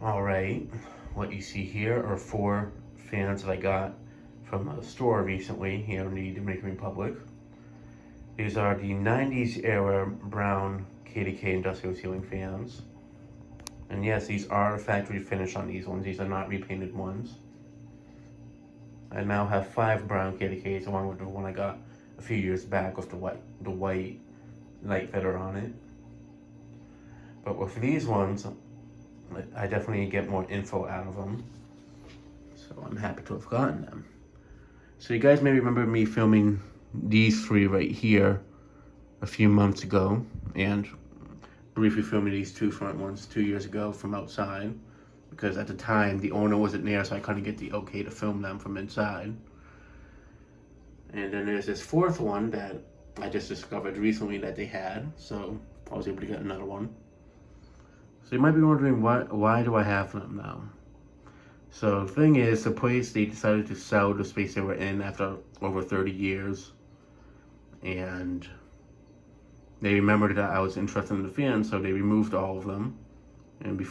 Alright, what you see here are 4 fans that I got from a store recently here in the Dominican Republic. These are the 90s era brown KDK industrial ceiling fans. And yes, these are factory finish on these ones. These are not repainted ones. I now have 5 brown KDKs along with the one I got a few years back with the white light feather on it. But with these ones, I definitely get more info out of them. So I'm happy to have gotten them. So you guys may remember me filming these 3 right here a few months ago, and briefly filming these 2 front ones 2 years ago from outside, because at the time the owner wasn't there, so I couldn't get the okay to film them from inside. And then there's this 4th one that I just discovered recently that they had, so I was able to get another one. So you might be wondering, why do I have them now? So the thing is, the place, they decided to sell the space they were in after over 30 years. And they remembered that I was interested in the fans, so they removed all of them. And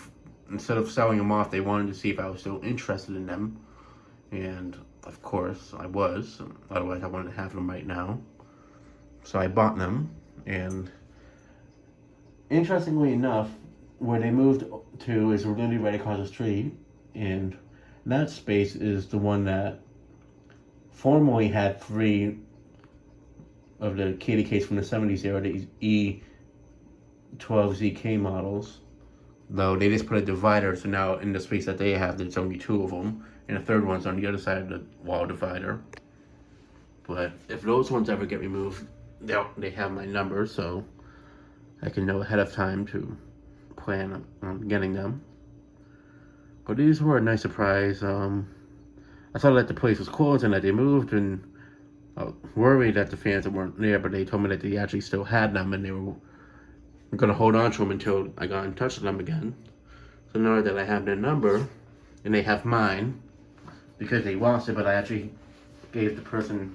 instead of selling them off, they wanted to see if I was still interested in them. And of course, I was. Otherwise, I wanted to have them right now. So I bought them. And interestingly enough, where they moved to is literally right across the street, and that space is the one that formerly had 3 of the KDKs from the 70s era, the B56ZK models. Though they just put a divider, so now in the space that they have, there's only 2 of them, and the 3rd one's on the other side of the wall divider. But if those ones ever get removed, they have my number, so I can know ahead of time to plan on getting them. But these were a nice surprise. I thought that the place was closed and that they moved, and I was worried that the fans weren't there, but they told me that they actually still had them and they were going to hold on to them until I got in touch with them again. So now that I have their number, and they have mine, because they lost it, but I actually gave the person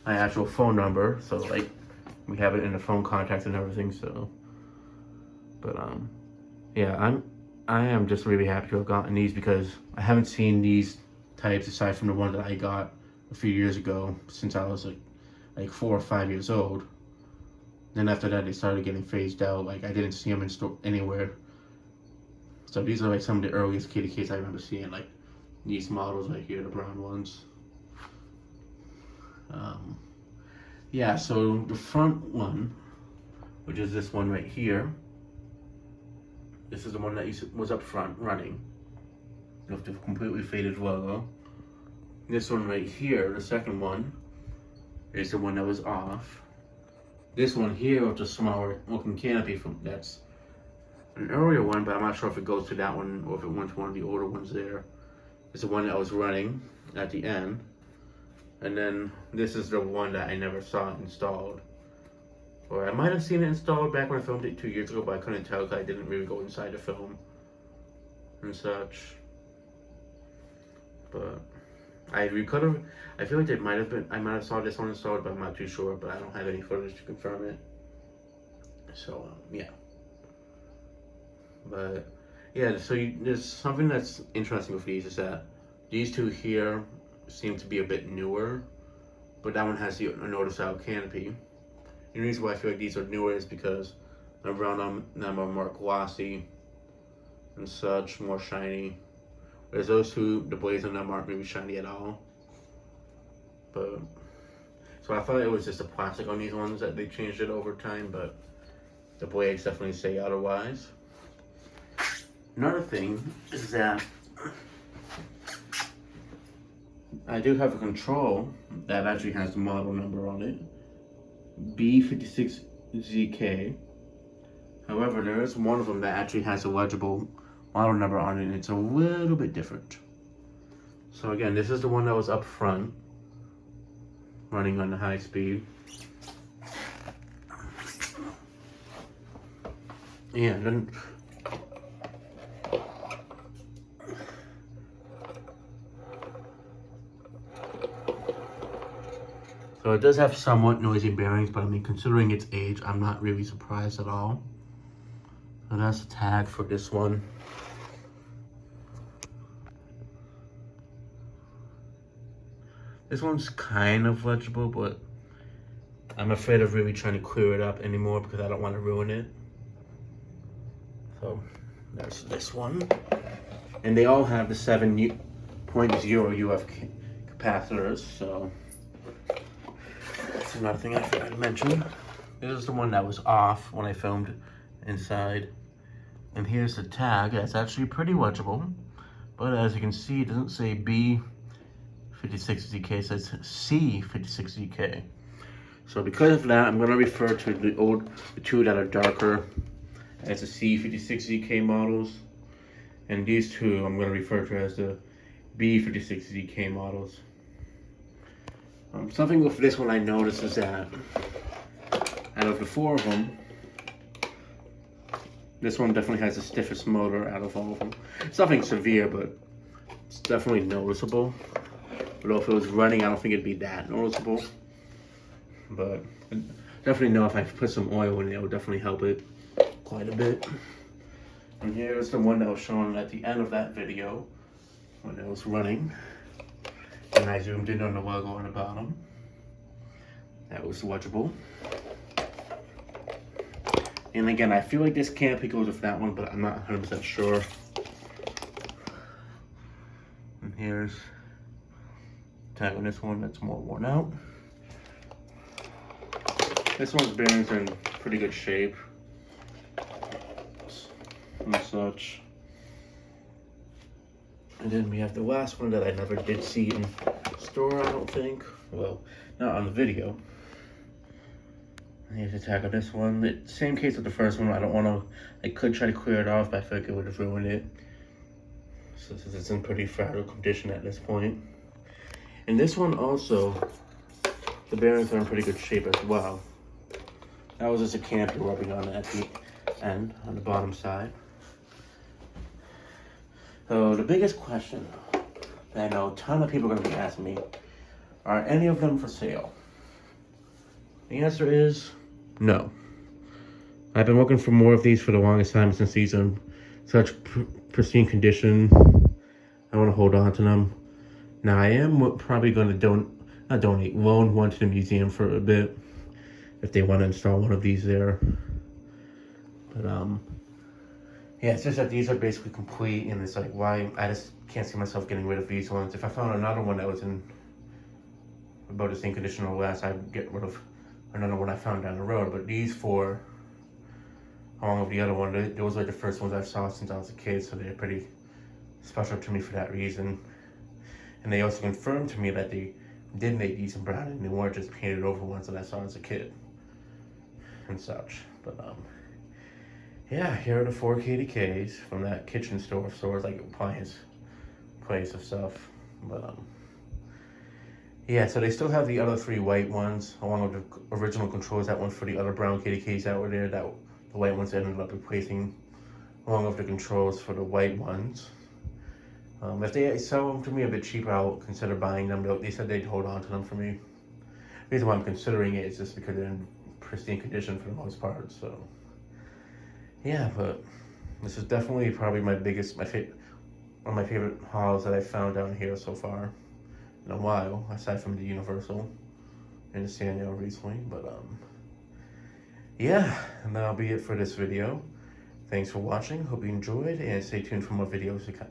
my actual phone number, so like we have it in the phone contacts and everything. So, but yeah, I am just really happy to have gotten these, because I haven't seen these types aside from the one that I got a few years ago since I was like 4 or 5 years old. Then after that, they started getting phased out. Like, I didn't see them in store anywhere. So these are like some of the earliest KDKs I remember seeing, like these models right here, the brown ones. Yeah, so the front one, which is this one right here, this is the one that was up front running with the completely faded logo. This one right here, the second one, is the one that was off. This one here with the smaller looking canopy, that's an earlier one, but I'm not sure if it goes to that one or if it went to one of the older ones there. It's the one that was running at the end. And then this is the one that I never saw installed. Or I might have seen it installed back when I filmed it 2 years ago, but I couldn't tell because I didn't really go inside the film and such. But I feel like it might have been, I might have saw this one installed, but I'm not too sure, but I don't have any footage to confirm it. So, yeah. But, yeah, so there's something that's interesting with these is that these 2 here seem to be a bit newer, but that one has a noticeable canopy. And the reason why I feel like these are newer is because around them are more glossy and such, more shiny. Whereas those 2, the blades on them aren't really shiny at all. But so I thought it was just the plastic on these ones that they changed it over time, but the blades definitely say otherwise. Another thing is that I do have a control that actually has the model number on it, B56ZK. However, there is one of them that actually has a legible model number on it, and it's a little bit different. So again, this is the one that was up front, running on the high speed. And then so it does have somewhat noisy bearings, but I mean, considering its age, I'm not really surprised at all. So that's the tag for this one. This one's kind of legible, but I'm afraid of really trying to clear it up anymore because I don't want to ruin it. So there's this one. And they all have the 7.0 UF capacitors, so that's another thing I forgot to mention. This is the one that was off when I filmed inside. And here's the tag. It's actually pretty legible, but as you can see, it doesn't say B56ZK, it says C56ZK. So because of that, I'm going to refer to the two that are darker as the C56ZK models. And these two I'm going to refer to as the B56ZK models. Something with this one I noticed is that out of the 4 of them, this one definitely has the stiffest motor out of all of them. It's nothing severe, but it's definitely noticeable. But if it was running, I don't think it'd be that noticeable. But I definitely know if I put some oil in it, it would definitely help it quite a bit. And here's the one that was shown at the end of that video when it was running. And I zoomed in on the logo on the bottom. That was legible. And again, I feel like this can't be goes with that one, but I'm not 100% sure. And here's tag on this one that's more worn out. This one's bearings are in pretty good shape and such. And then we have the last one that I never did see in store, I don't think. Well, not on the video. Here's the tag on this one. Same case with the first one. I don't want to. I could try to clear it off, but I feel like it would have ruined it. So since it's in pretty fragile condition at this point. And this one also, the bearings are in pretty good shape as well. That was just a canopy rubbing on it at the end, on the bottom side. So the biggest question that I know a ton of people are going to be asking me, are any of them for sale? The answer is no. I've been looking for more of these for the longest time since these are in such pristine condition. I want to hold on to them. Now I am probably going to loan one to the museum for a bit if they want to install one of these there. But yeah, it's just that these are basically complete, and it's like, why? I just can't see myself getting rid of these ones. If I found another one that was in about the same condition or less, I'd get rid of another one I found down the road. But these 4, along with the other one, those are the first ones I saw since I was a kid, so they're pretty special to me for that reason. And they also confirmed to me that they did make these in brown, and they weren't just painted over ones that I saw as a kid and such. But yeah, here are the 4 KDKs from that kitchen store, stores like appliance place of stuff. But yeah, so they still have the other 3 white ones along with the original controls that went for the other brown KDKs that were there, that the white ones ended up replacing, along with the controls for the white ones. If they sell them to me a bit cheaper, I'll consider buying them. They said they'd hold on to them for me. The reason why I'm considering it is just because they're in pristine condition for the most part. So yeah, but this is definitely probably one of my favorite hauls that I've found down here so far in a while, aside from the Universal and the Sanyo recently. But yeah, and that'll be it for this video. Thanks for watching. Hope you enjoyed, and stay tuned for more videos to come.